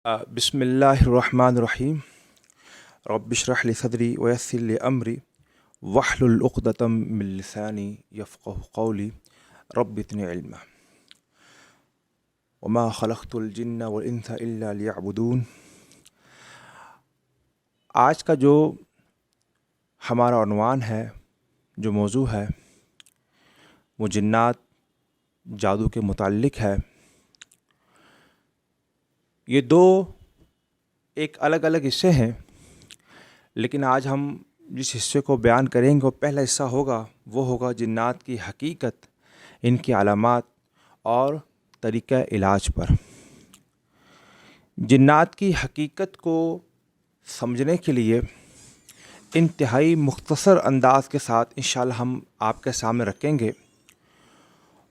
بسم اللہ الرحمن الرحیم رب اشرح لی صدری ویسر لی امری واحلل عقدۃ من لسانی یفقهوا قولی رب زدنی علما وما خلقت الجن والانس الا لیعبدون۔ آج کا جو ہمارا عنوان ہے، جو موضوع ہے، وہ جنات جادو کے متعلق ہے۔ یہ دو ایک الگ الگ حصے ہیں، لیکن آج ہم جس حصے کو بیان کریں گے وہ پہلا حصہ ہوگا، وہ ہوگا جنات کی حقیقت، ان کی علامات اور طریقہ علاج پر۔ جنات کی حقیقت کو سمجھنے کے لیے انتہائی مختصر انداز کے ساتھ انشاءاللہ ہم آپ کے سامنے رکھیں گے،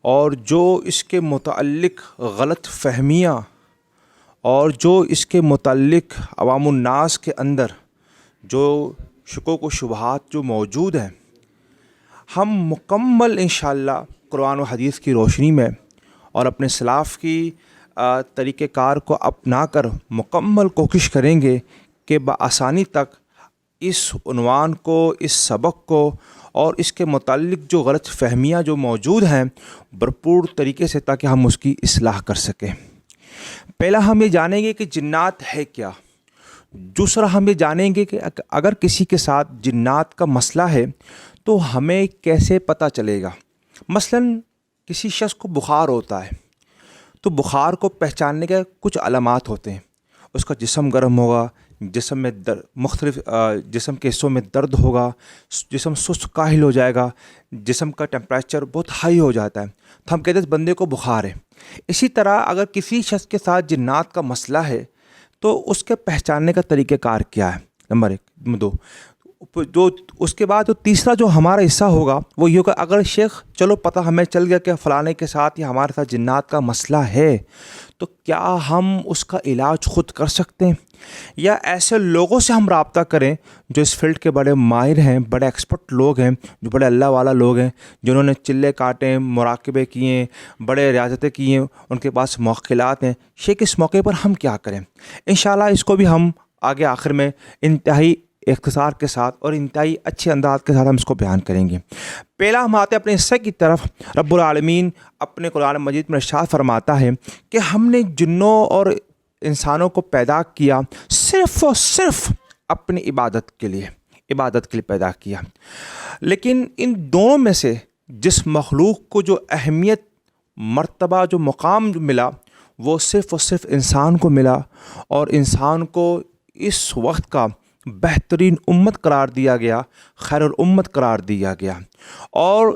اور جو اس کے متعلق غلط فہمیاں اور جو اس کے متعلق عوام الناس کے اندر جو شکوک و شبہات جو موجود ہیں، ہم مکمل انشاءاللہ قرآن و حدیث کی روشنی میں اور اپنے سلاف کی طریقہ کار کو اپنا کر مکمل کوشش کریں گے کہ بآسانی تک اس عنوان کو، اس سبق کو اور اس کے متعلق جو غلط فہمیاں جو موجود ہیں بھرپور طریقے سے، تاکہ ہم اس کی اصلاح کر سکیں۔ پہلا ہم یہ جانیں گے کہ جنات ہے کیا۔ دوسرا ہم یہ جانیں گے کہ اگر کسی کے ساتھ جنات کا مسئلہ ہے تو ہمیں کیسے پتہ چلے گا۔ مثلا کسی شخص کو بخار ہوتا ہے تو بخار کو پہچاننے کے کچھ علامات ہوتے ہیں۔ اس کا جسم گرم ہوگا، جسم میں مختلف جسم کے حصوں میں درد ہوگا، جسم سست کاہل ہو جائے گا، جسم کا ٹیمپریچر بہت ہائی ہو جاتا ہے، تو ہم کہتے ہیں اس بندے کو بخار ہے۔ اسی طرح اگر کسی شخص کے ساتھ جنات کا مسئلہ ہے تو اس کے پہچاننے کا طریقہ کار کیا ہے، نمبر 1۔ جو اس کے بعد جو تیسرا جو ہمارا حصہ ہوگا وہ یہ ہوگا، اگر شیخ چلو پتہ ہمیں چل گیا کہ فلانے کے ساتھ یا ہمارے ساتھ جنات کا مسئلہ ہے، تو کیا ہم اس کا علاج خود کر سکتے ہیں، یا ایسے لوگوں سے ہم رابطہ کریں جو اس فیلڈ کے بڑے ماہر ہیں، بڑے ایکسپرٹ لوگ ہیں، جو بڑے اللہ والا لوگ ہیں، جنہوں نے چلے کاٹے، مراقبے کیے، بڑے ریاضتیں کی ہیں، ان کے پاس موکلات ہیں۔ شیخ اس موقع پر ہم کیا کریں؟ انشاءاللہ اس کو بھی ہم آگے آخر میں انتہائی اختصار کے ساتھ اور انتہائی اچھے انداز کے ساتھ ہم اس کو بیان کریں گے۔ پہلا ہم آتے ہیں اپنے حصے کی طرف۔ رب العالمین اپنے قرآن مجید میں ارشاد فرماتا ہے کہ ہم نے جنوں اور انسانوں کو پیدا کیا صرف اور صرف اپنی عبادت کے لیے پیدا کیا، لیکن ان دونوں میں سے جس مخلوق کو جو اہمیت، مرتبہ، جو مقام ملا وہ صرف اور صرف انسان کو ملا، اور انسان کو اس وقت کا بہترین امت قرار دیا گیا، خیر الامت قرار دیا گیا۔ اور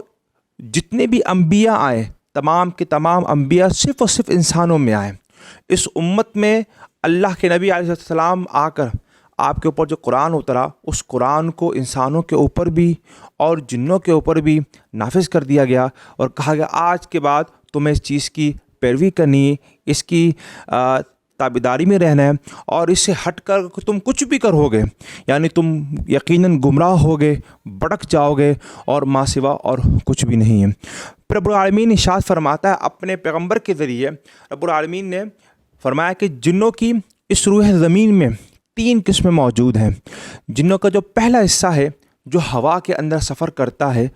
جتنے بھی انبیاء آئے، تمام کے تمام انبیاء صرف اور صرف انسانوں میں آئے۔ اس امت میں اللہ کے نبی علیہ السلام آ کر آپ کے اوپر جو قرآن اترا، اس قرآن کو انسانوں کے اوپر بھی اور جنوں کے اوپر بھی نافذ کر دیا گیا، اور کہا گیا آج کے بعد تمہیں اس چیز کی پیروی کرنی ہے، اس کی تابعداری میں رہنا ہے، اور اس سے ہٹ کر تم کچھ بھی کرو گے یعنی تم یقیناً گمراہ ہوگے، بھٹک جاؤ گے، اور ماں سوا اور کچھ بھی نہیں ہے۔ پھر رب العالمین ارشاد فرماتا ہے اپنے پیغمبر کے ذریعے، رب العالمین نے فرمایا کہ جنوں کی اس روح زمین میں 3 قسمیں موجود ہیں۔ جنوں کا جو پہلا حصہ ہے جو ہوا کے اندر سفر کرتا ہے،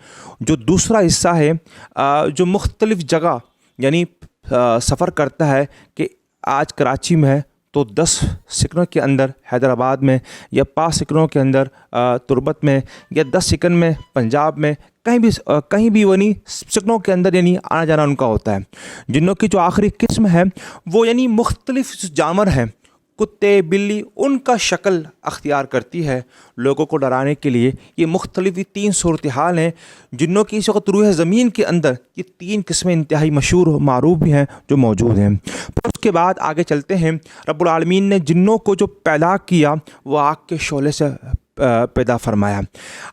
جو دوسرا حصہ ہے جو مختلف جگہ یعنی سفر کرتا ہے، کہ آج کراچی میں ہے تو 10 سیکنڈوں کے اندر حیدرآباد میں، یا 5 سیکنڈوں کے اندر تربت میں، یا 10 سیکنڈ میں پنجاب میں، کہیں بھی یعنی سیکنڈوں کے اندر یعنی آنا جانا ان کا ہوتا ہے۔ جنوں کی جو آخری قسم ہے وہ یعنی مختلف جانور ہیں، کتے، بلی، ان کا شکل اختیار کرتی ہے لوگوں کو ڈرانے کے لیے۔ یہ مختلف 3 صورتحال ہیں جنوں کی اس وقت روح زمین کے اندر یہ 3 قسمیں انتہائی مشہور و معروف بھی ہیں جو موجود ہیں۔ پھر اس کے بعد آگے چلتے ہیں، رب العالمین نے جنوں کو جو پیدا کیا وہ آگ کے شعلے سے پیدا فرمایا۔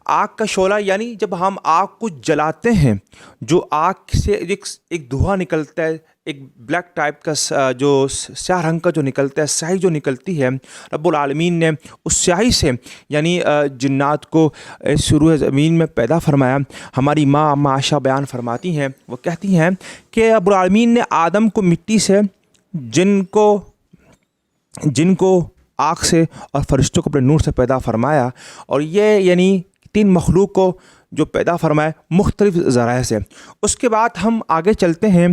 آگ کا شعلہ یعنی جب ہم آگ کو جلاتے ہیں، جو آگ سے ایک دھواں نکلتا ہے، ایک بلیک ٹائپ کا جو سیاہ رنگ کا جو نکلتا ہے، سیاہی جو نکلتی ہے، رب العالمین نے اس سیاہی سے یعنی جنات کو اس روح زمین میں پیدا فرمایا۔ ہماری ماں عائشہ بیان فرماتی ہیں، وہ کہتی ہیں کہ رب العالمین نے آدم کو مٹی سے، جن کو جن کو آگ سے اور فرشتوں کو اپنے نور سے پیدا فرمایا، اور یہ یعنی 3 مخلوق کو جو پیدا فرمائے مختلف ذرائع سے۔ اس کے بعد ہم آگے چلتے ہیں۔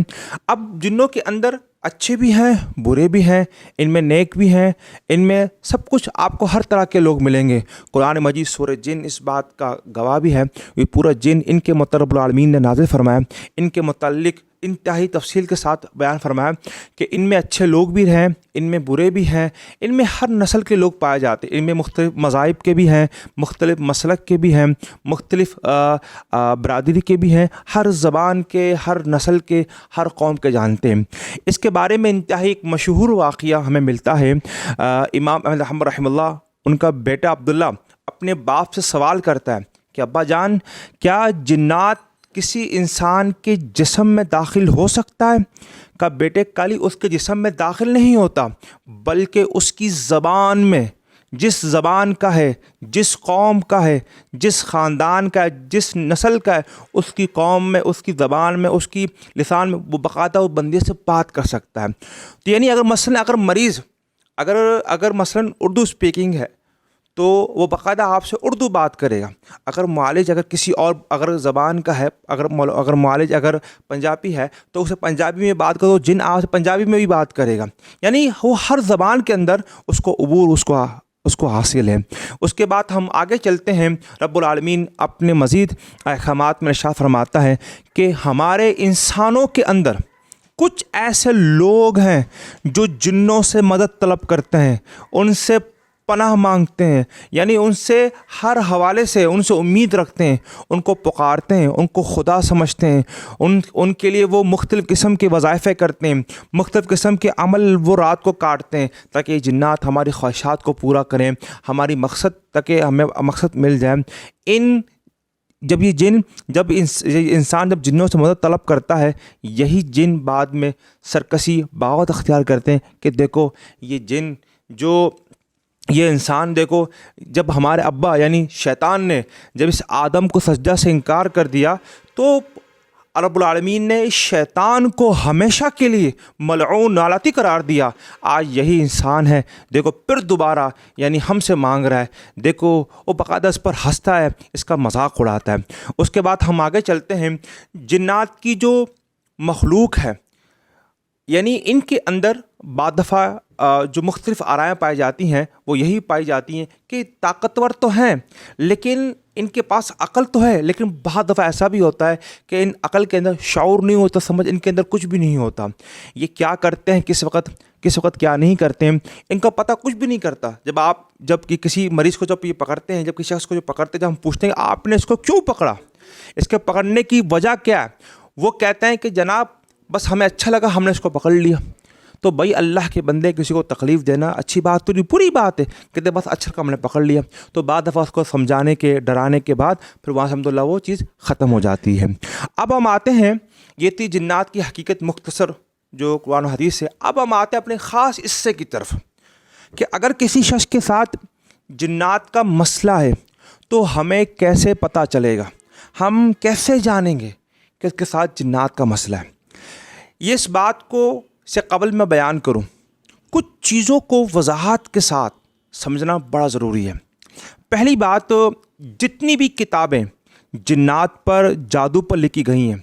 اب جنوں کے اندر اچھے بھی ہیں، برے بھی ہیں، ان میں نیک بھی ہیں، ان میں سب کچھ آپ کو ہر طرح کے لوگ ملیں گے۔ قرآن مجید سورہ جن اس بات کا گواہ بھی ہے۔ یہ پورا جن ان کے متعلق رب العالمین نے نازل فرمایا، ان کے متعلق انتہائی تفصیل کے ساتھ بیان فرمایا کہ ان میں اچھے لوگ بھی ہیں، ان میں برے بھی ہیں، ان میں ہر نسل کے لوگ پائے جاتے ہیں، ان میں مختلف مذاہب کے بھی ہیں، مختلف مسلک کے بھی ہیں، مختلف برادری کے بھی ہیں، ہر زبان کے، ہر نسل کے، ہر قوم کے جانتے ہیں۔ اس کے بارے میں انتہائی ایک مشہور واقعہ ہمیں ملتا ہے۔ امام احمد رحمہ اللہ، ان کا بیٹا عبداللہ اپنے باپ سے سوال کرتا ہے کہ ابا جان، کیا جنات کسی انسان کے جسم میں داخل ہو سکتا ہے؟ کہ بیٹے کالی اس کے جسم میں داخل نہیں ہوتا، بلکہ اس کی زبان میں، جس زبان کا ہے، جس قوم کا ہے، جس خاندان کا ہے، جس نسل کا ہے، اس کی قوم میں، اس کی زبان میں، اس کی لسان میں وہ باقاعدہ وہ بندے سے بات کر سکتا ہے۔ تو یعنی اگر مریض اگر مثلا اردو اسپیکنگ ہے تو وہ باقاعدہ آپ سے اردو بات کرے گا۔ اگر معالج اگر کسی اور اگر زبان کا ہے، اگر معالج اگر پنجابی ہے تو اسے پنجابی میں بات کرو، جن آپ سے پنجابی میں بھی بات کرے گا۔ یعنی وہ ہر زبان کے اندر اس کو عبور اس کو حاصل ہے۔ اس کے بعد ہم آگے چلتے ہیں۔ رب العالمین اپنے مزید احکامات میں ارشاد فرماتا ہے کہ ہمارے انسانوں کے اندر کچھ ایسے لوگ ہیں جو جنوں سے مدد طلب کرتے ہیں، ان سے پناہ مانگتے ہیں، یعنی ان سے ہر حوالے سے ان سے امید رکھتے ہیں، ان کو پکارتے ہیں، ان کو خدا سمجھتے ہیں، ان کے لیے وہ مختلف قسم کے وظائفے کرتے ہیں، مختلف قسم کے عمل وہ رات کو کاٹتے ہیں تاکہ یہ جنات ہماری خواہشات کو پورا کریں، ہماری مقصد تاکہ ہمیں مقصد مل جائے۔ جب انسان جب جنوں سے مدد طلب کرتا ہے، یہی جن بعد میں سرکشی بغاوت اختیار کرتے ہیں کہ دیکھو یہ جن یہ انسان دیکھو، جب ہمارے ابا یعنی شیطان نے جب اس آدم کو سجدہ سے انکار کر دیا تو رب العالمین نے شیطان کو ہمیشہ کے لیے ملعون نالاتی قرار دیا۔ آج یہی انسان ہے، دیکھو پھر دوبارہ یعنی ہم سے مانگ رہا ہے، دیکھو وہ باقاعدہ اس پر ہنستا ہے، اس کا مذاق اڑاتا ہے۔ اس کے بعد ہم آگے چلتے ہیں۔ جنات کی جو مخلوق ہے، یعنی ان کے اندر بعض دفعہ جو مختلف آرائیں پائی جاتی ہیں وہ یہی پائی جاتی ہیں کہ طاقتور تو ہیں لیکن ان کے پاس عقل تو ہے، لیکن بعض دفعہ ایسا بھی ہوتا ہے کہ ان عقل کے اندر شعور نہیں ہوتا، سمجھ ان کے اندر کچھ بھی نہیں ہوتا۔ یہ کیا کرتے ہیں، کس وقت کیا نہیں کرتے ہیں، ان کا پتہ کچھ بھی نہیں کرتا۔ جب کسی مریض کو جب یہ پکڑتے ہیں، جب کسی شخص کو جو پکڑتے ہیں، جب ہم پوچھتے ہیں کہ آپ نے اس کو کیوں پکڑا، اس کے پکڑنے کی وجہ کیا ہے، وہ کہتے ہیں کہ جناب بس ہمیں اچھا لگا، ہم نے اس کو پکڑ لیا۔ تو بھائی اللہ کے بندے کسی کو تکلیف دینا اچھی بات تو نہیں، بری بات ہے، کہتے بس اچھا ہم نے پکڑ لیا۔ تو بعد دفعہ اس کو سمجھانے کے، ڈرانے کے بعد پھر وہاں سے الحمدللہ وہ چیز ختم ہو جاتی ہے۔ اب ہم آتے ہیں، یہ تھی جنات کی حقیقت مختصر جو قرآن و حدیث ہے۔ اب ہم آتے ہیں اپنے خاص حصے کی طرف کہ اگر کسی شخص کے ساتھ جنات کا مسئلہ ہے تو ہمیں کیسے پتہ چلے گا، ہم کیسے جانیں گے کہ اس کے ساتھ جنات کا مسئلہ ہے۔ یہ اس بات کو سے قبل میں بیان کروں، کچھ چیزوں کو وضاحت کے ساتھ سمجھنا بڑا ضروری ہے۔ پہلی بات، جتنی بھی کتابیں جنات پر، جادو پر لکھی گئی ہیں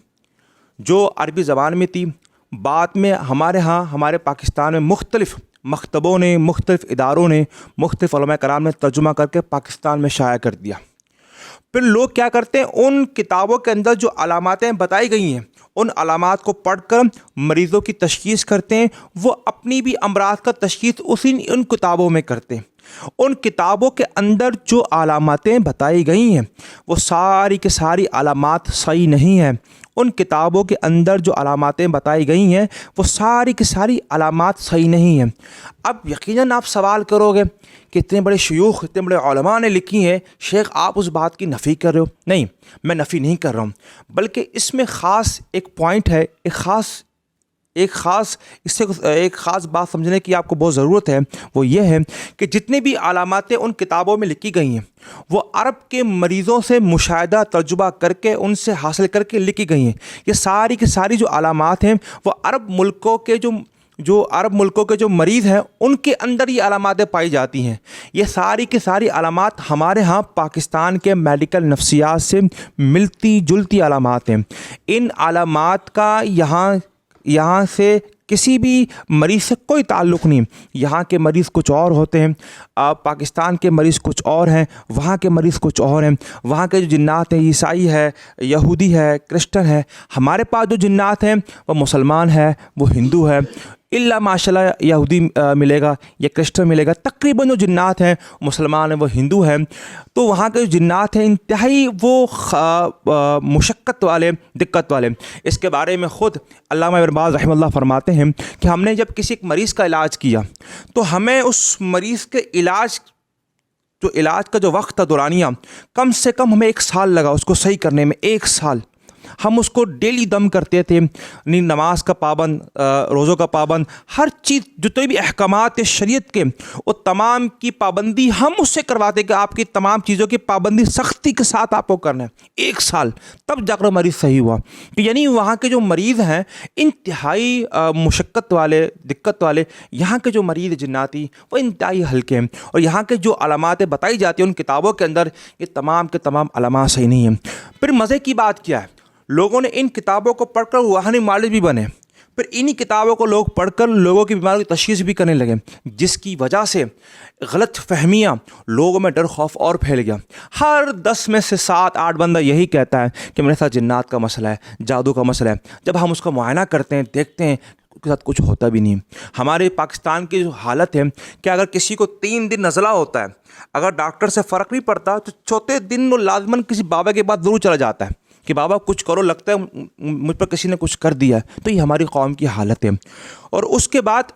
جو عربی زبان میں تھی، بعد میں ہمارے پاکستان میں مختلف مکتبوں نے، مختلف اداروں نے، مختلف علماء کرام نے ترجمہ کر کے پاکستان میں شائع کر دیا۔ پھر لوگ کیا کرتے ہیں، ان کتابوں کے اندر جو علاماتیں بتائی گئی ہیں ان علامات کو پڑھ کر مریضوں کی تشخیص کرتے ہیں، وہ اپنی بھی امراض کا تشخیص ان کتابوں میں کرتے ہیں۔ ان کتابوں کے اندر جو علاماتیں بتائی گئی ہیں وہ ساری کی ساری علامات صحیح نہیں ہیں۔ ان کتابوں کے اندر جو علاماتیں بتائی گئی ہیں وہ ساری کی ساری علامات صحیح نہیں ہیں۔ اب یقیناً آپ سوال کرو گے کہ اتنے بڑے شیوخ، اتنے بڑے علماء نے لکھی ہیں، شیخ آپ اس بات کی نفی کر رہے ہو؟ نہیں، میں نفی نہیں کر رہا ہوں، بلکہ اس میں خاص ایک پوائنٹ ہے، ایک خاص بات سمجھنے کی آپ کو بہت ضرورت ہے۔ وہ یہ ہے کہ جتنی بھی علاماتیں ان کتابوں میں لکھی گئی ہیں وہ عرب کے مریضوں سے مشاہدہ تجربہ کر کے ان سے حاصل کر کے لکھی گئی ہیں۔ یہ ساری کی ساری جو علامات ہیں وہ عرب ملکوں کے جو جو عرب ملکوں کے جو مریض ہیں ان کے اندر یہ علاماتیں پائی جاتی ہیں. یہ ساری کی ساری علامات ہمارے ہاں پاکستان کے میڈیکل نفسیات سے ملتی جلتی علامات ہیں. ان علامات کا یہاں سے کسی بھی مریض سے کوئی تعلق نہیں. یہاں کے مریض کچھ اور ہوتے ہیں, پاکستان کے مریض کچھ اور ہیں, وہاں کے مریض کچھ اور ہیں. وہاں کے جو جنات ہیں عیسائی ہے, یہودی ہے, کرسچن ہے. ہمارے پاس جو جنات ہیں وہ مسلمان ہے, وہ ہندو ہے, اللہ ماشاء اللہ یہودی ملے گا یا کرسچن ملے گا. تقریباً جو جنات ہیں مسلمان ہیں, وہ ہندو ہیں. تو وہاں کے جو جنات ہیں انتہائی وہ مشقت والے, دقت والے. اس کے بارے میں خود علامہ ابن باز رحمہ اللہ فرماتے ہیں کہ ہم نے جب کسی ایک مریض کا علاج کیا تو ہمیں اس مریض کے علاج کا جو وقت تھا دورانیہ, کم سے کم ہمیں 1 سال لگا اس کو صحیح کرنے میں. 1 سال ہم اس کو ڈیلی دم کرتے تھے, نماز کا پابند, روزوں کا پابند, ہر چیز جو بھی احکامات شریعت کے وہ تمام کی پابندی ہم اس سے کرواتے کہ آپ کی تمام چیزوں کی پابندی سختی کے ساتھ آپ کو کرنا ہے. 1 سال تب جا کر مریض صحیح ہوا. یعنی وہاں کے جو مریض ہیں انتہائی مشقت والے, دقت والے. یہاں کے جو مریض جناتی وہ انتہائی ہلکے ہیں. اور یہاں کے جو علامات بتائی جاتی ہیں ان کتابوں کے اندر, یہ تمام کے تمام علامات صحیح نہیں ہیں. پھر مزے کی بات کیا ہے, لوگوں نے ان کتابوں کو پڑھ کر روحانی معالج بھی بنے. پھر انہی کتابوں کو لوگ پڑھ کر لوگوں کی بیماریوں کی تشخیص بھی کرنے لگے, جس کی وجہ سے غلط فہمیاں, لوگوں میں ڈر خوف اور پھیل گیا. ہر 10 میں سے 7-8 بندہ یہی کہتا ہے کہ میرے ساتھ جنات کا مسئلہ ہے, جادو کا مسئلہ ہے. جب ہم اس کا معائنہ کرتے ہیں, دیکھتے ہیں اس کے ساتھ کچھ ہوتا بھی نہیں. ہمارے پاکستان کی جو حالت ہے کہ اگر کسی کو 3 دن نزلہ ہوتا ہے, اگر ڈاکٹر سے فرق نہیں پڑتا تو چوتھے دن وہ لازماً کسی بابا کے پاس ضرور چلا جاتا ہے کہ بابا کچھ کرو, لگتا ہے مجھ پر کسی نے کچھ کر دیا ہے. تو یہ ہماری قوم کی حالت ہے. اور اس کے بعد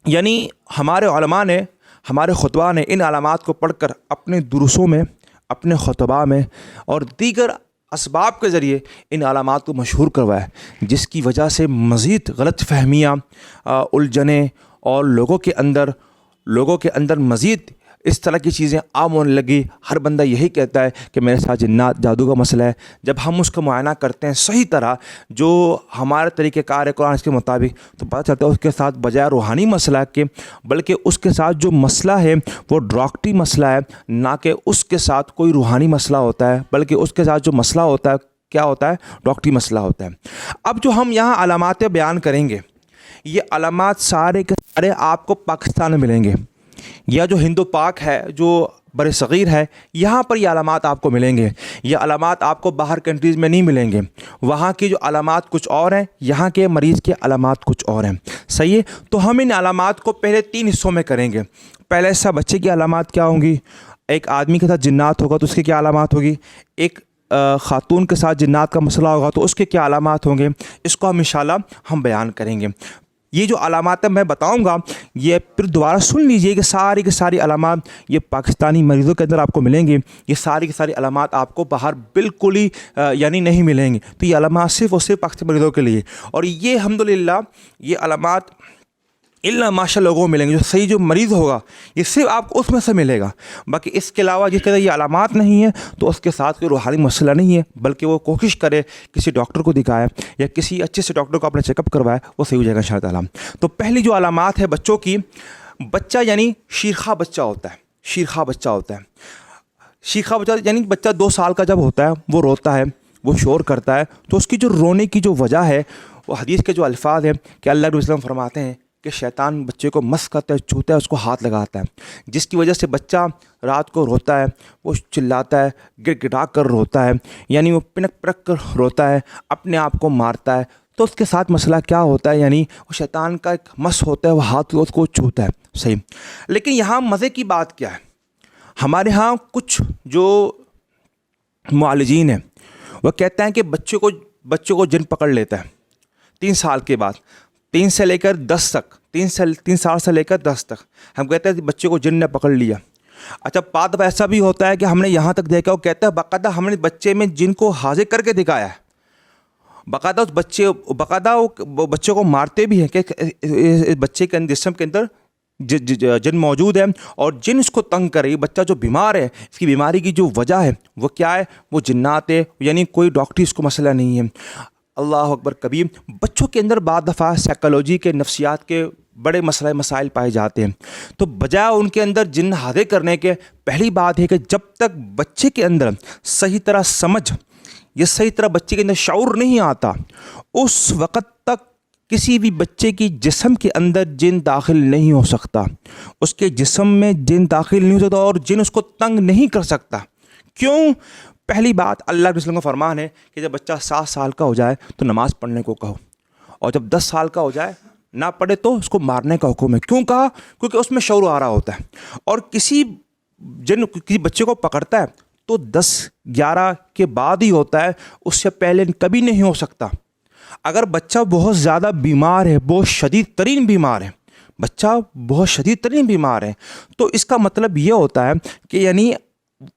یعنی ہمارے علماء نے, ہمارے خطبہ نے ان علامات کو پڑھ کر اپنے دروسوں میں, اپنے خطبہ میں اور دیگر اسباب کے ذریعے ان علامات کو مشہور کروایا, جس کی وجہ سے مزید غلط فہمیاں, الجھنیں اور لوگوں کے اندر مزید اس طرح کی چیزیں عام ہونے لگی. ہر بندہ یہی کہتا ہے کہ میرے ساتھ جنات جادو کا مسئلہ ہے. جب ہم اس کا معائنہ کرتے ہیں صحیح طرح, جو ہمارے طریقہ کار ہے قرآن اس کے مطابق, تو پتہ چلتا ہے اس کے ساتھ بجائے روحانی مسئلہ کے بلکہ اس کے ساتھ جو مسئلہ ہے وہ ڈاکٹری مسئلہ ہے, نہ کہ اس کے ساتھ کوئی روحانی مسئلہ ہوتا ہے, بلکہ اس کے ساتھ جو مسئلہ ہوتا ہے کیا ہوتا ہے, ڈاکٹری مسئلہ ہوتا ہے. اب جو ہم یہاں علامات بیان کریں گے, یہ علامات سارے کے سارے آپ کو پاکستان میں ملیں گے, یا جو ہندو پاک ہے, جو بر صغیر ہے, یہاں پر یہ علامات آپ کو ملیں گے. یہ علامات آپ کو باہر کنٹریز میں نہیں ملیں گے. وہاں کی جو علامات کچھ اور ہیں, یہاں کے مریض کے علامات کچھ اور ہیں. صحیح ہے. تو ہم ان علامات کو پہلے 3 حصوں میں کریں گے. پہلا حصہ بچے کی علامات کیا ہوں گی, ایک آدمی کے ساتھ جنات ہوگا تو اس کی کیا علامات ہوگی, ایک خاتون کے ساتھ جنات کا مسئلہ ہوگا تو اس کے کیا علامات ہوں گے. اس کو ہم انشاءاللہ ہم بیان کریں گے. یہ جو علامات میں بتاؤں گا یہ پھر دوبارہ سن لیجئے کہ ساری کی ساری علامات یہ پاکستانی مریضوں کے اندر آپ کو ملیں گے. یہ ساری کی ساری علامات آپ کو باہر بالکل ہی یعنی نہیں ملیں گے. تو یہ علامات صرف اور صرف پاکستانی مریضوں کے لیے, اور یہ الحمدللہ یہ علامات اللہ ماشاء لوگوں کو ملیں گے. جو صحیح جو مریض ہوگا یہ صرف آپ کو اس میں سے ملے گا. باقی اس کے علاوہ جس طرح یہ علامات نہیں ہیں تو اس کے ساتھ کوئی روحانی مسئلہ نہیں ہے, بلکہ وہ کوشش کرے کسی ڈاکٹر کو دکھائے یا کسی اچھے سے ڈاکٹر کو اپنا چیک اپ کروائے, وہ صحیح ہو جائے گا ان شاء اللہ تعالیٰ. تو پہلی جو علامات ہے بچوں کی, بچہ یعنی شیرخواہ بچہ ہوتا ہے. شیرخواہ بچہ ہوتا ہے. شیرخواہ بچہ یعنی بچہ 2 سال کا جب ہوتا ہے وہ روتا ہے, وہ شور کرتا ہے. تو اس کی جو رونے کی جو وجہ ہے وہ حدیث کے جو الفاظ ہیں کہ اللہ علیہ وسلم فرماتے ہیں کہ شیطان بچے کو مس کرتا ہے, چھوتا ہے, اس کو ہاتھ لگاتا ہے, جس کی وجہ سے بچہ رات کو روتا ہے, وہ چلاتا ہے, گر گڑا کر روتا ہے, یعنی وہ پنک پنک کر روتا ہے, اپنے آپ کو مارتا ہے. تو اس کے ساتھ مسئلہ کیا ہوتا ہے, یعنی وہ شیطان کا ایک مس ہوتا ہے, وہ ہاتھ اس کو چھوتا ہے. صحیح. لیکن یہاں مزے کی بات کیا ہے, ہمارے ہاں کچھ جو معالجین ہیں وہ کہتے ہیں کہ بچوں کو جن پکڑ لیتا ہے 3 سال کے بعد, 3 سے لے کر 10 تک, 3 سال سے لے کر 10 تک ہم کہتے ہیں کہ بچے کو جن نے پکڑ لیا. اچھا بات ایسا بھی ہوتا ہے کہ ہم نے یہاں تک دیکھا, وہ کہتا ہے باقاعدہ ہم نے بچے میں جن کو حاضر کر کے دکھایا ہے, باقاعدہ وہ بچے کو مارتے بھی ہیں کہ بچے کے جسم کے اندر جن موجود ہے اور جن اس کو تنگ کرے. یہ بچہ جو بیمار ہے, اس کی بیماری کی جو وجہ ہے وہ کیا ہے, وہ جنات ہے, یعنی کوئی ڈاکٹری اس کو مسئلہ نہیں ہے. اللہ اکبر کبیر. بچوں کے اندر بعض دفعہ سائیکالوجی کے نفسیات کے بڑے مسائل پائے جاتے ہیں. تو بجائے ان کے اندر جن حاضر کرنے کے، پہلی بات ہے کہ جب تک بچے کے اندر صحیح طرح سمجھ یا صحیح طرح بچے کے اندر شعور نہیں آتا، اس وقت تک کسی بھی بچے کی جسم کے اندر جن داخل نہیں ہو سکتا، اس کے جسم میں جن داخل نہیں ہو سکتا، اور جن اس کو تنگ نہیں کر سکتا. کیوں؟ پہلی بات، اللہ کے رسول کا فرمان ہے کہ جب بچہ 7 سال کا ہو جائے تو نماز پڑھنے کو کہو، اور جب 10 سال کا ہو جائے نہ پڑھے تو اس کو مارنے کا حکم ہے. کیوں کہا؟ کیونکہ اس میں شعور آ رہا ہوتا ہے. اور کسی بچے کو پکڑتا ہے تو 10-11 کے بعد ہی ہوتا ہے، اس سے پہلے کبھی نہیں ہو سکتا. اگر بچہ بہت زیادہ بیمار ہے، بہت شدید ترین بیمار ہے، بچہ بہت شدید ترین بیمار ہے، تو اس کا مطلب یہ ہوتا ہے کہ یعنی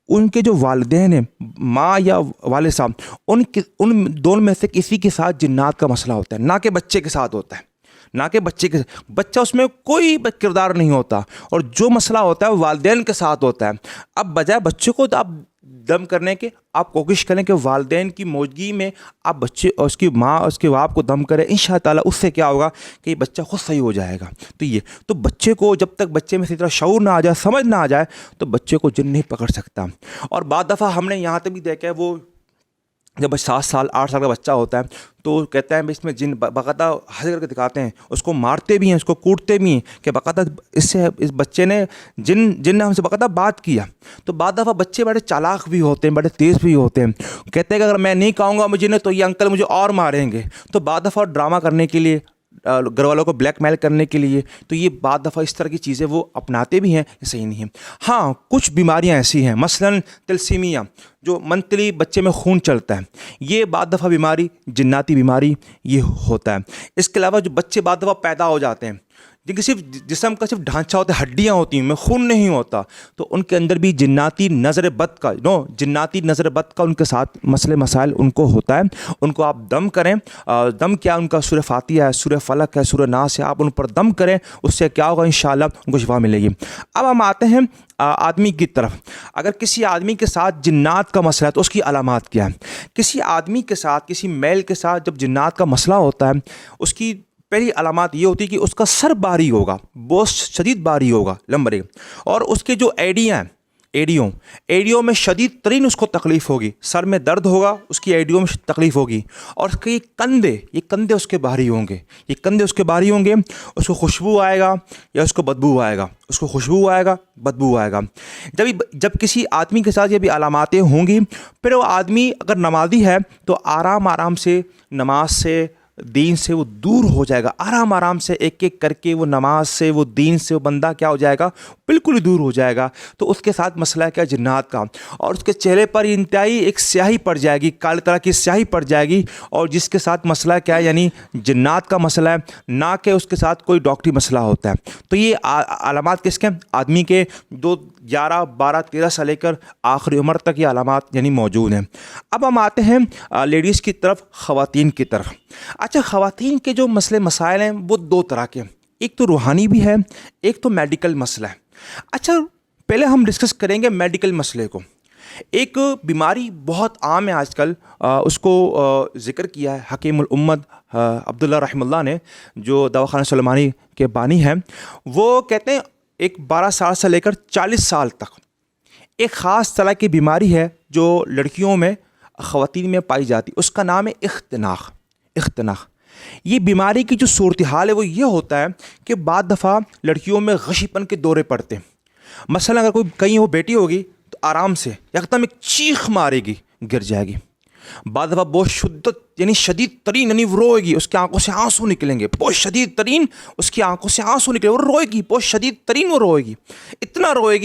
ان کے جو والدین ہیں، ماں یا والد صاحب، ان دونوں میں سے کسی کے ساتھ جنات کا مسئلہ ہوتا ہے، نہ کہ بچے کے ساتھ ہوتا ہے. نہ کہ بچہ اس میں کوئی کردار نہیں ہوتا، اور جو مسئلہ ہوتا ہے وہ والدین کے ساتھ ہوتا ہے. اب بجائے بچے کو آپ دم کرنے کے، آپ کوشش کریں کہ والدین کی موجودگی میں آپ بچے اور اس کی ماں اور اس کے باپ کو دم کریں. انشاءاللہ تعالیٰ اس سے کیا ہوگا کہ یہ بچہ خود صحیح ہو جائے گا. تو بچے کو جب تک بچے میں اسی طرح شعور نہ آ جائے، سمجھ نہ آ جائے، تو بچے کو جن نہیں پکڑ سکتا. اور بعض دفعہ ہم نے یہاں تک بھی دیکھا ہے، وہ جب 7 سال 8 سال کا بچہ ہوتا ہے تو کہتا ہے اس میں جن باقاعدہ حاضر کر کے دکھاتے ہیں، اس کو مارتے بھی ہیں، اس کو کوٹتے بھی ہیں کہ باقاعدہ اس بچے نے جن نے ہم سے باقاعدہ بات کیا. تو بعض دفعہ بچے بڑے چالاک بھی ہوتے ہیں، بڑے تیز بھی ہوتے ہیں. کہتے ہیں کہ اگر میں نہیں کہوں گا مجھے نے تو یہ انکل مجھے اور ماریں گے. تو بعض دفعہ ڈرامہ کرنے کے لیے، گھر والوں کو بلیک میل کرنے کے لیے، تو یہ بعض دفعہ اس طرح کی چیزیں وہ اپناتے بھی ہیں. یہ صحیح نہیں ہے. ہاں، کچھ بیماریاں ایسی ہیں، مثلاً تلسیمیا، جو منتلی بچے میں خون چلتا ہے، یہ بعض دفعہ بیماری جناتی بیماری یہ ہوتا ہے. اس کے علاوہ جو بچے بعض دفعہ پیدا ہو جاتے ہیں جن کے صرف جسم کا صرف ڈھانچہ ہوتا ہے، ہڈیاں ہوتی ہیں، میں خون نہیں ہوتا، تو ان کے اندر بھی جناتی نظر بد کا ان کے ساتھ مسائل ان کو ہوتا ہے. ان کو آپ دم کریں. دم کیا؟ ان کا سورہ فاتحہ ہے، سورہ فلق ہے، سورہ ناس ہے، آپ ان پر دم کریں، اس سے کیا ہوگا؟ انشاءاللہ ان کو شفا ملے گی. اب ہم آتے ہیں آدمی کی طرف. اگر کسی آدمی کے ساتھ جنات کا مسئلہ ہے تو اس کی علامات کیا ہے؟ کسی آدمی کے ساتھ، کسی میل کے ساتھ جب جنات کا مسئلہ ہوتا ہے، اس کی پہلی علامات یہ ہوتی ہے کہ اس کا سر بھاری ہوگا، بہت شدید بھاری ہوگا، نمبر 1. اور اس کے جو ایڑیاں ہیں، ایڑیوں میں شدید ترین اس کو تکلیف ہوگی، سر میں درد ہوگا، اس کی ایڑیوں میں تکلیف ہوگی. اور اس کے یہ کندھے اس کے بھاری ہوں گے، اس کو خوشبو آئے گا یا اس کو بدبو آئے گا. جب کسی آدمی کے ساتھ یہ بھی علاماتیں ہوں گی، پھر وہ آدمی اگر نمازی ہے تو آرام سے نماز سے، دین سے وہ دور ہو جائے گا. آرام سے ایک ایک کر کے وہ نماز سے، وہ دین سے، وہ بندہ کیا ہو جائے گا؟ بالکل ہی دور ہو جائے گا. تو اس کے ساتھ مسئلہ ہے کیا؟ جنات کا. اور اس کے چہرے پر انتہائی ایک سیاہی پڑ جائے گی، کالے طرح کی سیاہی پڑ جائے گی. اور جس کے ساتھ مسئلہ کیا ہے؟ یعنی جنات کا مسئلہ ہے، نہ کہ اس کے ساتھ کوئی ڈاکٹری مسئلہ ہوتا ہے. تو یہ علامات کس کے؟ آدمی کے 11 12 13 سے لے کر آخری عمر تک یہ علامات یعنی موجود ہیں. اب ہم آتے ہیں لیڈیز کی طرف، خواتین کی طرف. اچھا، خواتین کے جو مسائل ہیں وہ 2 طرح کے ہیں. ایک تو روحانی بھی ہے، ایک تو میڈیکل مسئلہ ہے. اچھا، پہلے ہم ڈسکس کریں گے میڈیکل مسئلے کو. ایک بیماری بہت عام ہے آج کل، اس کو ذکر کیا ہے حکیم الامت عبداللہ رحمہ اللہ نے، جو دواخانہ سلیمانی کے بانی ہیں. وہ کہتے ہیں ایک 12 سال سے لے کر 40 سال تک ایک خاص طرح کی بیماری ہے جو لڑکیوں میں، خواتین میں پائی جاتی. اس کا نام ہے اختناق. یہ بیماری کی جو صورتحال ہے وہ یہ ہوتا ہے کہ بعض دفعہ لڑکیوں میں غشی پن کے دورے پڑتے ہیں. مثلا اگر کوئی کہیں وہ بیٹی ہوگی تو آرام سے یکدم ایک چیخ مارے گی، گر جائے گی. بعض دفعہ بہت شدید ترین یعنی وہ روئے گی، اس کی آنکھوں سے آنسو نکلیں گے، بہت شدید ترین اس کی آنکھوں سے آنسو نکلے، وہ روئے گی، بہت شدید ترین وہ روئے گی، اتنا روئے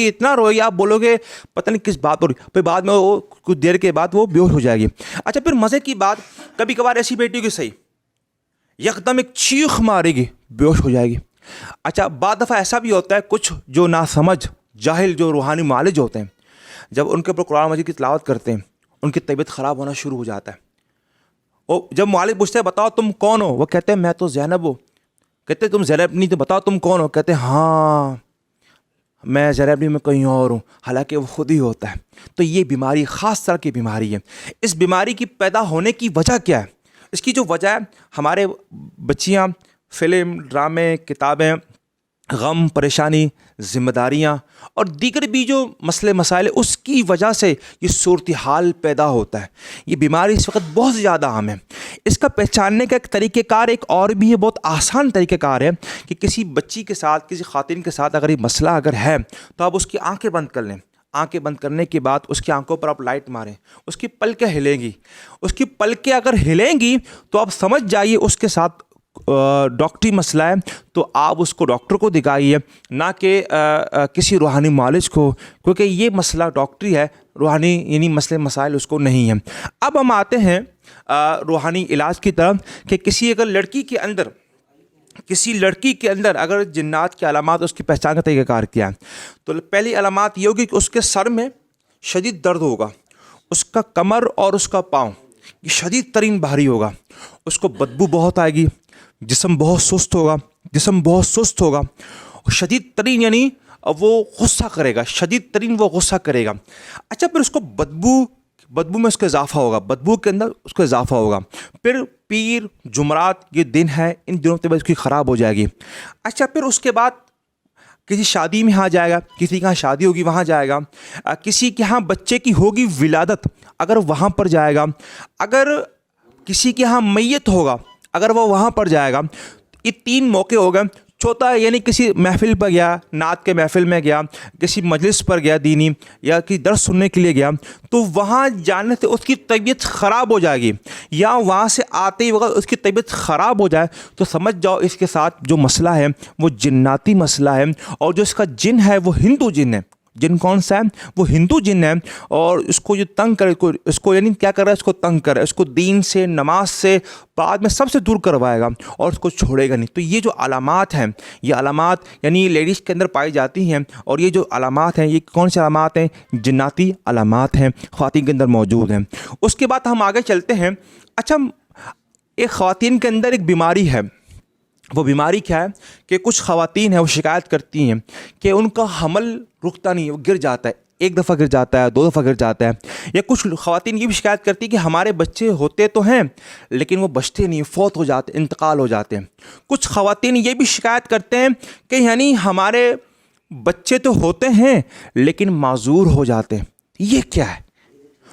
گی آپ بولو گے پتہ نہیں کس بات پر. پھر بعد میں وہ کچھ دیر کے بعد وہ بیہوش ہو جائے گی. اچھا، پھر مزے کی بات، کبھی کبھار ایسی بیٹی ہوگی صحیح، یکدم ایک چیخ مارے گی، بیہوش ہو جائے گی. اچھا، بعض دفعہ ایسا بھی ہوتا ہے کچھ جو ناسمجھ جاہل جو روحانی معالج ہوتے ہیں، جب ان کے اوپر قرآن مجید کی تلاوت کرتے ہیں ان کی طبیعت خراب ہونا شروع ہو جاتا ہے. اور جب معالج پوچھتے ہیں بتاؤ تم کون ہو، وہ کہتے ہیں میں تو زینب ہوں. کہتے ہیں تم زینب نہیں، تو بتاؤ تم کون ہو. کہتے ہیں ہاں میں زینب نہیں، میں کہیں اور ہوں، حالانکہ وہ خود ہی ہوتا ہے. تو یہ بیماری خاص طرح کی بیماری ہے. اس بیماری کی پیدا ہونے کی وجہ کیا ہے؟ اس کی جو وجہ ہے ہمارے بچیاں فلم، ڈرامے، کتابیں، غم، پریشانی، ذمہ داریاں اور دیگر بھی جو مسئلے مسائل اس کی وجہ سے یہ صورتحال پیدا ہوتا ہے. یہ بیماری اس وقت بہت زیادہ عام ہے. اس کا پہچاننے کا ایک طریقہ کار ایک اور بھی ہے، بہت آسان طریقہ کار ہے کہ کسی بچی کے ساتھ، کسی خواتین کے ساتھ اگر یہ مسئلہ اگر ہے تو آپ اس کی آنکھیں بند کر لیں. آنکھیں بند کرنے کے بعد اس کی آنکھوں پر آپ لائٹ ماریں، اس کی پلکیں ہلیں گی. اس کی پلکیں اگر ہلیں گی تو آپ سمجھ جائیے اس کے ساتھ ڈاکٹری مسئلہ ہے. تو آپ اس کو ڈاکٹر کو دکھائیے، نہ کہ کسی روحانی معالج کو، کیونکہ یہ مسئلہ ڈاکٹری ہے، روحانی یعنی مسئلے مسائل اس کو نہیں ہیں. اب ہم آتے ہیں روحانی علاج کی طرف کہ کسی اگر لڑکی کے اندر اگر جنات کی علامات اس کی پہچان کا طریقہ کار کیا ہے تو پہلی علامات یہ ہوگی کہ اس کے سر میں شدید درد ہوگا، اس کا کمر اور اس کا پاؤں یہ شدید ترین بھاری ہوگا، اس کو بدبو بہت آئے گی، جسم بہت سست ہوگا، شدید ترین یعنی وہ غصہ کرے گا، شدید ترین وہ غصہ کرے گا. اچھا، پھر اس کو بدبو میں اس کا اضافہ ہوگا، بدبو کے اندر اس کا اضافہ ہوگا. پھر پیر جمعرات یہ دن ہے، ان دنوں طبیعت اس کی خراب ہو جائے گی. اچھا، پھر اس کے بعد کسی شادی میں ہاں جائے گا، کسی کے ہاں شادی ہوگی وہاں جائے گا، کسی کے ہاں بچے کی ہوگی ولادت اگر وہاں پر جائے گا، اگر کسی کے ہاں میت ہوگا اگر وہ وہاں پر جائے گا. یہ 3 موقع ہو گئے. چوتھا یعنی کسی محفل پر گیا، نعت کے محفل میں گیا، کسی مجلس پر گیا دینی یا کسی درس سننے کے لیے گیا، تو وہاں جانے سے اس کی طبیعت خراب ہو جائے گی، یا وہاں سے آتے ہی وقت اس کی طبیعت خراب ہو جائے تو سمجھ جاؤ اس کے ساتھ جو مسئلہ ہے وہ جناتی مسئلہ ہے. اور جو اس کا جن ہے وہ ہندو جن ہے. جن کون سا ہے؟ وہ ہندو جن ہے. اور اس کو جو تنگ کرے، اس کو یعنی کیا کر رہا ہے؟ اس کو تنگ کر رہا ہے، اس کو دین سے، نماز سے، بعد میں سب سے دور کروائے گا اور اس کو چھوڑے گا نہیں. تو یہ جو علامات ہیں، یہ علامات یعنی لیڈیز کے اندر پائی جاتی ہیں. اور یہ جو علامات ہیں یہ کون سی علامات ہیں؟ جناتی علامات ہیں، خواتین کے اندر موجود ہیں. اس کے بعد ہم آگے چلتے ہیں. اچھا، ایک خواتین کے اندر ایک بیماری ہے. وہ بیماری کیا ہے کہ کچھ خواتین ہیں وہ شکایت کرتی ہیں کہ ان کا حمل رکتا نہیں ہے، وہ گر جاتا ہے، 1 دفعہ گر جاتا ہے، 2 دفعہ گر جاتا ہے. یا کچھ خواتین یہ بھی شکایت کرتی ہیں کہ ہمارے بچے ہوتے تو ہیں لیکن وہ بچتے نہیں، فوت ہو جاتے، انتقال ہو جاتے ہیں. کچھ خواتین یہ بھی شکایت کرتے ہیں کہ یعنی ہمارے بچے تو ہوتے ہیں لیکن معذور ہو جاتے ہیں. یہ کیا ہے؟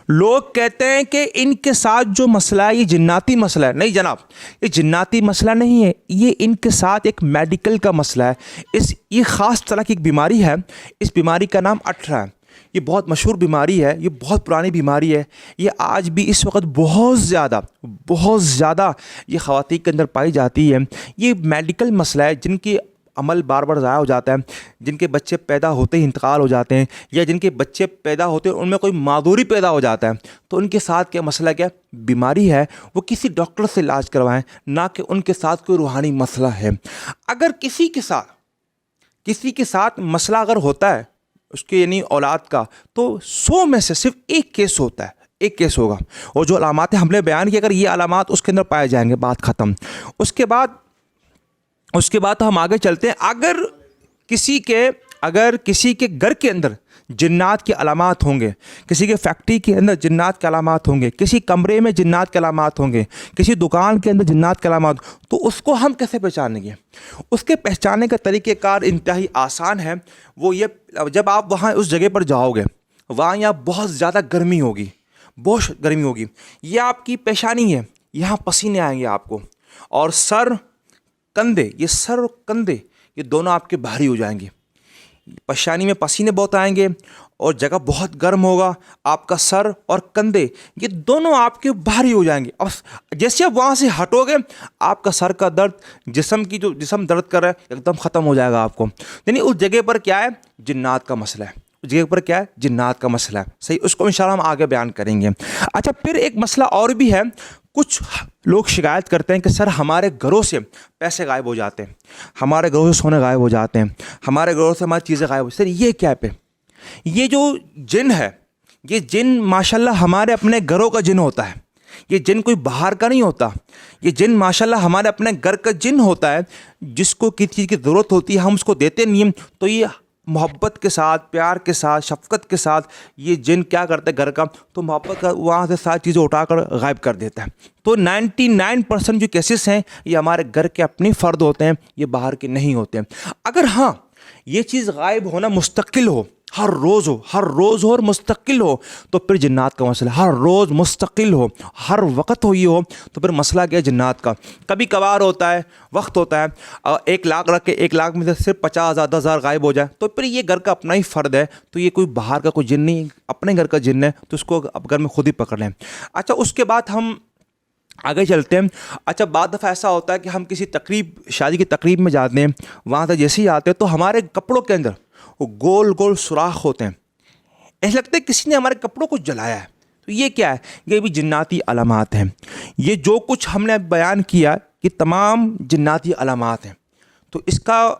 لوگ کہتے ہیں کہ ان کے ساتھ جو مسئلہ ہے یہ جناتی مسئلہ ہے. نہیں جناب، یہ جناتی مسئلہ نہیں ہے، یہ ان کے ساتھ ایک میڈیکل کا مسئلہ ہے. یہ خاص طرح کی ایک بیماری ہے. اس بیماری کا نام 18 ہے. یہ بہت مشہور بیماری ہے، یہ بہت پرانی بیماری ہے. یہ آج بھی اس وقت بہت زیادہ یہ خواتین کے اندر پائی جاتی ہے. یہ میڈیکل مسئلہ ہے. جن کی عمل بار بار ضائع ہو جاتا ہے، جن کے بچے پیدا ہوتے ہی انتقال ہو جاتے ہیں، یا جن کے بچے پیدا ہوتے ہیں ان میں کوئی معذوری پیدا ہو جاتا ہے، تو ان کے ساتھ کیا مسئلہ، کیا بیماری ہے، وہ کسی ڈاکٹر سے علاج کروائیں، نہ کہ ان کے ساتھ کوئی روحانی مسئلہ ہے. اگر کسی کے ساتھ مسئلہ اگر ہوتا ہے اس کے یعنی اولاد کا، تو 100 میں سے صرف 1 کیس ہوتا ہے، 1 کیس ہوگا. اور جو علامات ہم نے بیان کی، اگر یہ علامات اس کے اندر پائے جائیں گے، بات ختم. اس کے بعد ہم آگے چلتے ہیں. اگر کسی کے گھر کے اندر جنات کے علامات ہوں گے، کسی کے فیکٹری کے اندر جنات کے علامات ہوں گے، کسی کمرے میں جنات کے علامات ہوں گے، کسی دکان کے اندر جنات کے علامات، تو اس کو ہم کیسے پہچانیں گے؟ اس کے پہچاننے کا طریقہ کار انتہائی آسان ہے. وہ یہ، جب آپ وہاں اس جگہ پر جاؤ گے، وہاں یہاں بہت زیادہ گرمی ہوگی، یہ آپ کی پیشانی ہے، یہاں پسینے آئیں گے آپ کو، اور سر اور کندھے یہ دونوں آپ کے بھاری ہو جائیں گے. پیشانی میں پسینے بہت آئیں گے اور جگہ بہت گرم ہوگا. آپ کا سر اور کندھے یہ دونوں آپ کے بھاری ہو جائیں گے. اب جیسے آپ وہاں سے ہٹو گے، آپ کا سر کا درد، جسم درد کر رہا ہے، ایک دم ختم ہو جائے گا آپ کو. یعنی اس جگہ پر کیا ہے؟ جنات کا مسئلہ ہے. اس جگہ پر کیا ہے؟ جنات کا مسئلہ ہے. صحیح، اس کو انشاءاللہ ہم آگے بیان کریں گے. اچھا، پھر ایک مسئلہ اور بھی ہے. کچھ لوگ شکایت کرتے ہیں کہ سر ہمارے گھروں سے پیسے غائب ہو جاتے ہیں، ہمارے گھروں سے سونے غائب ہو جاتے ہیں، ہمارے گھروں سے ہماری چیزیں غائب ہو. سر یہ کیا پہ؟ یہ جو جن ہے، یہ جن ماشاءاللہ ہمارے اپنے گھروں کا جن ہوتا ہے. یہ جن کوئی باہر کا نہیں ہوتا. یہ جن ماشاءاللہ ہمارے اپنے گھر کا جن ہوتا ہے. جس کو کسی چیز کی ضرورت ہوتی ہے ہم اس کو دیتے نہیں ہیں، تو یہ محبت کے ساتھ، پیار کے ساتھ، شفقت کے ساتھ یہ جن کیا کرتا ہے گھر کا، تو محبت کا وہاں سے ساری چیزیں اٹھا کر غائب کر دیتا ہے. تو 99% جو کیسز ہیں یہ ہمارے گھر کے اپنے فرد ہوتے ہیں، یہ باہر کے نہیں ہوتے ہیں. اگر ہاں یہ چیز غائب ہونا مستقل ہو، ہر روز ہو اور مستقل ہو، تو پھر جنات کا مسئلہ. ہر روز مستقل ہو، ہر وقت ہو، یہ ہو تو پھر مسئلہ کیا ہے جنات کا. کبھی کبھار ہوتا ہے، وقت ہوتا ہے 1 لاکھ رکھ کے 1 لاکھ میں سے صرف 50,000 10,000 غائب ہو جائے، تو پھر یہ گھر کا اپنا ہی فرد ہے. تو یہ کوئی باہر کا کوئی جن نہیں، اپنے گھر کا جن ہے، تو اس کو اب گھر میں خود ہی پکڑ لیں. اچھا اس کے بعد ہم آگے چلتے ہیں. اچھا بعض دفعہ ایسا ہوتا ہے کہ ہم کسی تقریب، شادی کی تقریب میں جاتے ہیں، وہاں سے جیسے ہی آتے ہیں تو ہمارے کپڑوں کے اندر وہ گول گول سوراخ ہوتے ہیں. ایسا لگتا ہے کسی نے ہمارے کپڑوں کو جلایا ہے. تو یہ کیا ہے؟ یہ بھی جناتی علامات ہیں. یہ جو کچھ ہم نے بیان کیا یہ تمام جناتی علامات ہیں. تو اس کا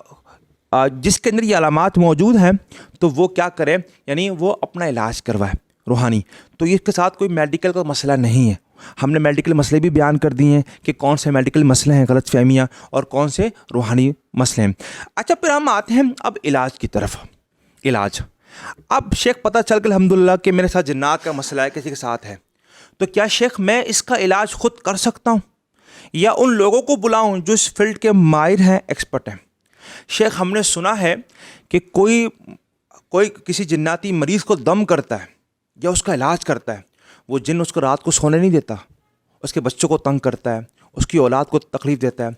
جس کے اندر یہ علامات موجود ہیں تو وہ کیا کرے، یعنی وہ اپنا علاج کروائے روحانی. تو اس کے ساتھ کوئی میڈیکل کا مسئلہ نہیں ہے. ہم نے میڈیکل مسئلے بھی بیان کر دیے ہیں کہ کون سے میڈیکل مسئلے ہیں، غلط فہمیاں، اور کون سے روحانی مسئلے ہیں. اچھا پھر ہم آتے ہیں اب علاج کی طرف. علاج اب شیخ پتہ چل گیا الحمدللہ کہ میرے ساتھ جنات کا مسئلہ ہے، کسی کے ساتھ ہے، تو کیا شیخ میں اس کا علاج خود کر سکتا ہوں یا ان لوگوں کو بلاؤں جو اس فیلڈ کے ماہر ہیں، ایکسپرٹ ہیں؟ شیخ ہم نے سنا ہے کہ کوئی کسی جناتی مریض کو دم کرتا ہے یا اس کا علاج کرتا ہے، وہ جن اس کو رات کو سونے نہیں دیتا، اس کے بچوں کو تنگ کرتا ہے، اس کی اولاد کو تکلیف دیتا ہے،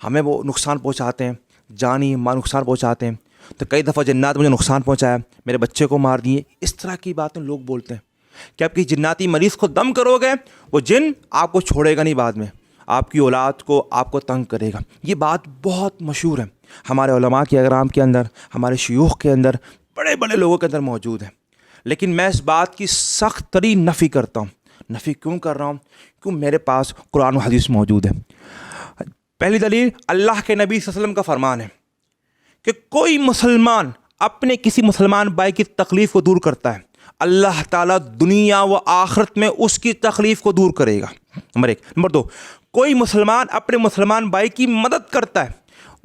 ہمیں وہ نقصان پہنچاتے ہیں، جانی ماں نقصان پہنچاتے ہیں. تو کئی دفعہ جنات مجھے نقصان پہنچایا، میرے بچے کو مار دیے. اس طرح کی باتیں لوگ بولتے ہیں کہ آپ کی جناتی مریض کو دم کرو گے وہ جن آپ کو چھوڑے گا نہیں، بعد میں آپ کی اولاد کو آپ کو تنگ کرے گا. یہ بات بہت مشہور ہے ہمارے علماء کے اگرام کے اندر، ہمارے شیوخ کے اندر، بڑے بڑے لوگوں کے اندر موجود ہے. لیکن میں اس بات کی سخت ترین نفی کرتا ہوں. نفی کیوں کر رہا ہوں؟ کیوں میرے پاس قرآن و حدیث موجود ہے. پہلی دلیل اللہ کے نبی صلی اللہ علیہ وسلم کا فرمان ہے کہ کوئی مسلمان اپنے کسی مسلمان بھائی کی تکلیف کو دور کرتا ہے، اللہ تعالیٰ دنیا و آخرت میں اس کی تکلیف کو دور کرے گا. نمبر 1. نمبر 2، کوئی مسلمان اپنے مسلمان بھائی کی مدد کرتا ہے،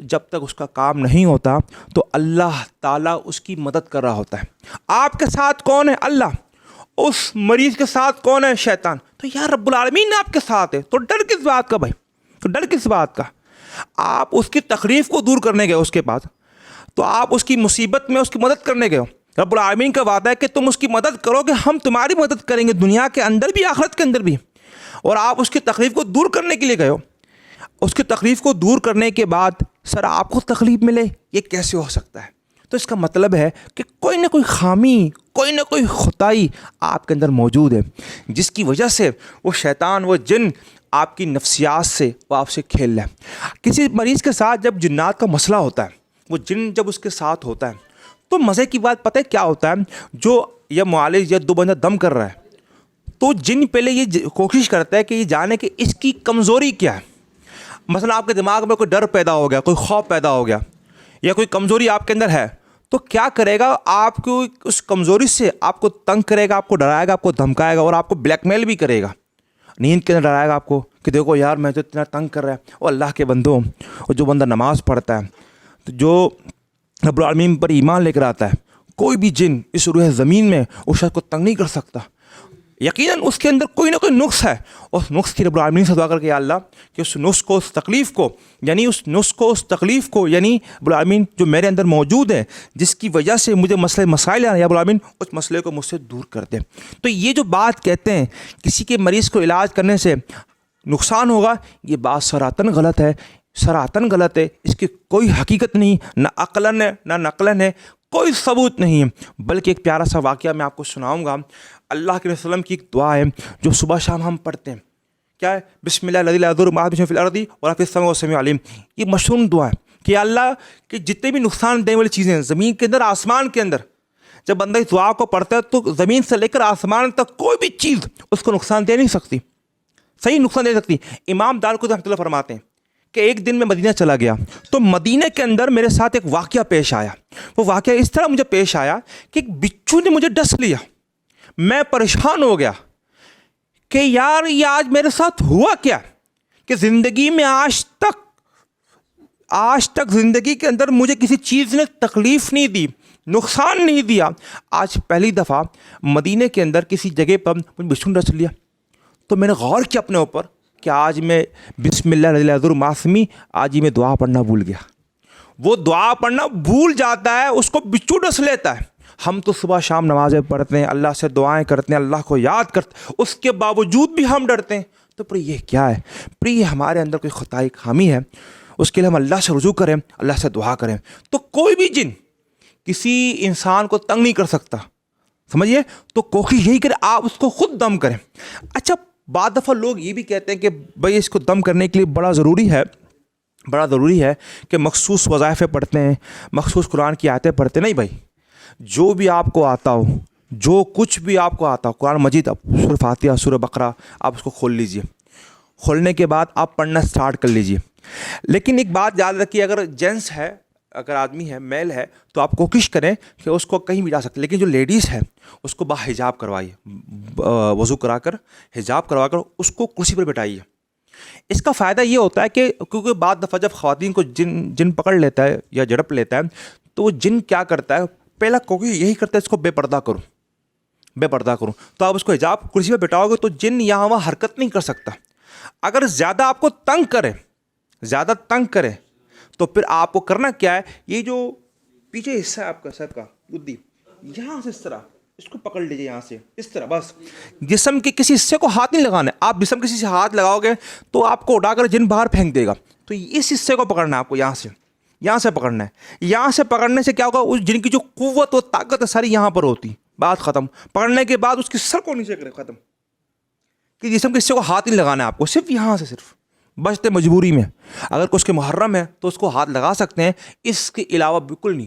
جب تک اس کا کام نہیں ہوتا تو اللہ تعالیٰ اس کی مدد کر رہا ہوتا ہے. آپ کے ساتھ کون ہے؟ اللہ. اس مریض کے ساتھ کون ہے؟ شیطان. تو یا رب العالمین آپ کے ساتھ ہے، تو ڈر کس بات کا بھائی؟ تو ڈر کس بات کا؟ آپ اس کی تکلیف کو دور کرنے گئے اس کے بعد، تو آپ اس کی مصیبت میں اس کی مدد کرنے گئے ہو. رب العالمین کا وعدہ ہے کہ تم اس کی مدد کرو گے، ہم تمہاری مدد کریں گے دنیا کے اندر بھی آخرت کے اندر بھی. اور آپ اس کی تکلیف کو دور کرنے کے لیے گئے ہو. اس کی تکلیف کو دور کرنے کے بعد سر آپ کو تکلیف ملے، یہ کیسے ہو سکتا ہے؟ تو اس کا مطلب ہے کہ کوئی نہ کوئی خامی، کوئی نہ کوئی خطائی آپ کے اندر موجود ہے، جس کی وجہ سے وہ شیطان، وہ جن آپ کی نفسیات سے وہ آپ سے کھیل رہا ہے. کسی مریض کے ساتھ جب جنات کا مسئلہ ہوتا ہے، وہ جن جب اس کے ساتھ ہوتا ہے تو مزے کی بات پتہ ہے کیا ہوتا ہے؟ جو یا معالج یا 2 بندہ دم کر رہا ہے تو جن پہلے یہ کوشش کرتا ہے کہ یہ جانے کہ اس کی کمزوری کیا ہے. مثلا آپ کے دماغ میں کوئی ڈر پیدا ہو گیا، کوئی خوف پیدا ہو گیا، یا کوئی کمزوری آپ کے اندر ہے، تو کیا کرے گا؟ آپ کو اس کمزوری سے آپ کو تنگ کرے گا، آپ کو ڈرائے گا، آپ کو دھمکائے گا، اور آپ کو بلیک میل بھی کرے گا. نیند کے اندر ڈرائے گا آپ کو کہ دیکھو یار میں تو اتنا تنگ کر رہا ہے. اور اللہ کے بندوں، اور جو بندہ نماز پڑھتا ہے، تو جو رب العالمین پر ایمان لے کر آتا ہے، کوئی بھی جن اس روح زمین میں اس شخص کو تنگ نہیں کر سکتا. یقیناً اس کے اندر کوئی نہ کوئی نقص ہے. اس نقص کی رب العالمین سے دعا کر کے یا اللہ کہ اس نقص کو، اس تکلیف کو، یعنی اس نقص کو، اس تکلیف کو، یعنی رب العالمین جو میرے اندر موجود ہے جس کی وجہ سے مجھے مسائل آ رہے ہیں، یا رب العالمین اس مسئلے کو مجھ سے دور کر دے. تو یہ جو بات کہتے ہیں کسی کے مریض کو علاج کرنے سے نقصان ہوگا، یہ بات سراتن غلط ہے، سراتن غلط ہے. اس کی کوئی حقیقت نہیں، نہ عقلاً ہے نہ نقلاً ہے، کوئی ثبوت نہیں ہے. بلکہ ایک پیارا سا واقعہ میں آپ کو سناؤں گا. اللہ کے وسلم کی ایک دعا ہے جو صبح شام ہم پڑھتے ہیں. کیا ہے؟ بسم اللہ الذی لا یضر مع اسمہ فی الارض ولا فی السماء وهو السمیع العلیم. یہ مشہور دعا ہے کہ اللہ کہ جتنے بھی نقصان دینے والی چیزیں ہیں زمین کے اندر، آسمان کے اندر، جب بندہ اس دعا کو پڑھتا ہے تو زمین سے لے کر آسمان تک کوئی بھی چیز اس کو نقصان دے نہیں سکتی، صحیح نقصان دے سکتی. امام دارقطنی رحمۃ اللہ فرماتے ہیں کہ ایک دن میں مدینہ چلا گیا تو مدینہ کے اندر میرے ساتھ ایک واقعہ پیش آیا. وہ واقعہ اس طرح مجھے پیش آیا کہ ایک بچھو نے مجھے ڈس لیا. میں پریشان ہو گیا کہ یار یہ آج میرے ساتھ ہوا کیا کہ زندگی میں آج تک زندگی کے اندر مجھے کسی چیز نے تکلیف نہیں دی، نقصان نہیں دیا. آج پہلی دفعہ مدینے کے اندر کسی جگہ پر مجھے بچھو ڈس لیا تو میں نے غور کیا اپنے اوپر کہ آج میں بسم اللہ الذی لا یضر مع اسمہ آج ہی میں دعا پڑھنا بھول گیا. وہ دعا پڑھنا بھول جاتا ہے, اس کو بچھو ڈس لیتا ہے. ہم تو صبح شام نمازیں پڑھتے ہیں, اللہ سے دعائیں کرتے ہیں, اللہ کو یاد کرتے ہیں, اس کے باوجود بھی ہم ڈرتے ہیں. تو پر یہ کیا ہے؟ پر یہ ہمارے اندر کوئی خطائی خامی ہے, اس کے لیے ہم اللہ سے رجوع کریں, اللہ سے دعا کریں. تو کوئی بھی جن کسی انسان کو تنگ نہیں کر سکتا, سمجھیے. تو کوشش یہی کرے آپ اس کو خود دم کریں. اچھا بعض دفعہ لوگ یہ بھی کہتے ہیں کہ بھائی اس کو دم کرنے کے لیے بڑا ضروری ہے کہ مخصوص وظائفیں پڑھتے ہیں, مخصوص قرآن کی آیتیں پڑھتے ہیں. نہیں بھائی, جو بھی آپ کو آتا ہو, جو کچھ بھی آپ کو آتا ہو, قرآن مجید سورہ فاتحہ, سورہ بقرہ آپ اس کو کھول لیجئے. کھولنے کے بعد آپ پڑھنا سٹارٹ کر لیجئے. لیکن ایک بات یاد رکھیے, اگر جینس ہے, اگر آدمی ہے, میل ہے, تو آپ کوشش کریں کہ اس کو کہیں بھی جا سکتے. لیکن جو لیڈیز ہے اس کو حجاب کروائیے, وضو کرا کر حجاب کروا کر اس کو کرسی پر بٹھائیے. اس کا فائدہ یہ ہوتا ہے کہ کیونکہ بعض دفعہ جب خواتین کو جن پکڑ لیتا ہے یا جھڑپ لیتا ہے تو وہ جن کیا کرتا ہے, پہلا کوشش یہی کرتا ہے اس کو بے پردہ کروں. تو آپ اس کو حجاب کرسی پہ بٹھاؤ گے تو جن یہاں وہاں حرکت نہیں کر سکتا. اگر زیادہ آپ کو تنگ کرے تو پھر آپ کو کرنا کیا ہے, یہ جو پیچھے حصہ ہے آپ کا سر کا گدی, یہاں سے اس طرح اس کو پکڑ لیجیے, یہاں سے اس طرح, بس جسم کے کسی حصے کو ہاتھ نہیں لگانا ہے. آپ جسم کسی سے ہاتھ لگاؤ گے تو آپ کو اٹھا کر جن باہر پھینک دے گا. تو اس حصے کو پکڑنا ہے آپ کو, یہاں سے پکڑنا ہے. یہاں سے پکڑنے سے کیا ہوگا, اس جن کی جو قوت و طاقت ہے ساری یہاں پر ہوتی, بات ختم. پکڑنے کے بعد اس کی سر کو نیچے کرے, ختم. کہ جسم کے حصے کو ہاتھ نہیں لگانا ہے آپ کو, صرف یہاں سے, صرف بچتے مجبوری میں. اگر کچھ کے محرم ہے تو اس کو ہاتھ لگا سکتے ہیں, اس کے علاوہ بالکل نہیں.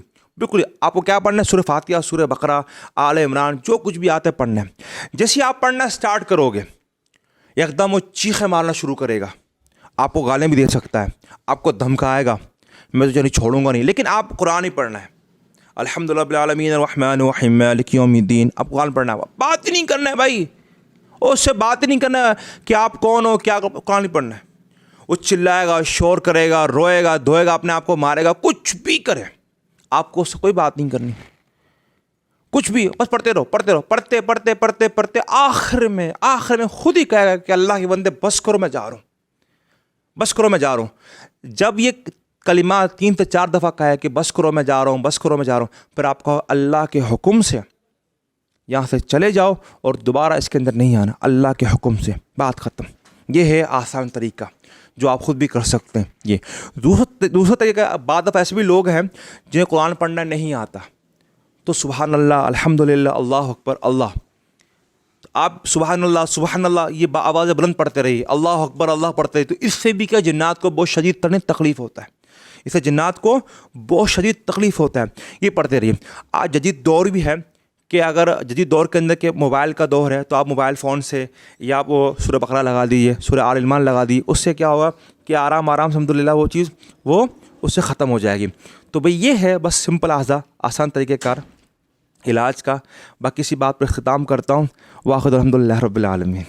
آپ کو کیا پڑھنا ہے, سورہ فاتحہ, سورہ بقرہ, آل عمران, جو کچھ بھی آتے پڑھنا ہے. جیسے آپ پڑھنا سٹارٹ کرو گے ایک دم وہ چیخیں مارنا شروع کرے گا, آپ کو گالیں بھی دے سکتا ہے, آپ کو دھمکائے گا, میں تو چھوڑوں گا نہیں. لیکن آپ قرآن ہی پڑھنا ہے, الحمدللہ رب العالمین الرحمن الرحیم مالک یوم الدین, آپ قرآن پڑھنا ہے. بات ہی نہیں کرنا ہے بھائی, اس سے بات ہی نہیں کرنا ہے کہ آپ کون ہو, کیا قرآن ہی پڑھنا ہے. وہ چلائے گا, شور کرے گا, روئے گا, دھوئے گا, اپنے آپ کو مارے گا, کچھ بھی کرے, آپ کو اس سے کوئی بات نہیں کرنی, کچھ بھی, بس پڑھتے رہو, پڑھتے آخر میں خود ہی کہے گا کہ اللہ کے بندے بس کرو میں جا رہا ہوں. جب یہ کلمہ 3 سے 4 دفعہ کہا ہے کہ بس کرو میں جا رہا ہوں, پھر آپ کو اللہ کے حکم سے یہاں سے چلے جاؤ اور دوبارہ اس کے اندر نہیں آنا, اللہ کے حکم سے, بات ختم. یہ ہے آسان طریقہ جو آپ خود بھی کر سکتے ہیں. یہ دوسرا طریقہ, بعض دفعہ ایسے بھی لوگ ہیں جنہیں قرآن پڑھنا نہیں آتا, تو سبحان اللہ, الحمدللہ, اللہ اکبر, اللہ, آپ سبحان اللہ یہ آواز بلند پڑھتے رہیے, اللہ اکبر, اللہ پڑھتے رہیے. تو اس سے بھی کیا جنات کو بہت شدید ترین تکلیف ہوتا ہے, اس سے جنات کو بہت شدید تکلیف ہوتا ہے. یہ پڑھتے رہیے. آج جدید دور بھی ہے کہ اگر جدید دور کے اندر کہ موبائل کا دور ہے تو آپ موبائل فون سے یا آپ وہ سورہ بقرہ لگا دیجیے, سورہ آل عمران لگا دیجیے. اس سے کیا ہوگا کہ آرام سے الحمدللہ وہ چیز وہ اس سے ختم ہو جائے گی. تو بھئی یہ ہے بس سمپل آسان طریقہ کار علاج کا. باقی اسی بات پر اختتام کرتا ہوں. واخر الحمدللہ رب العالمین.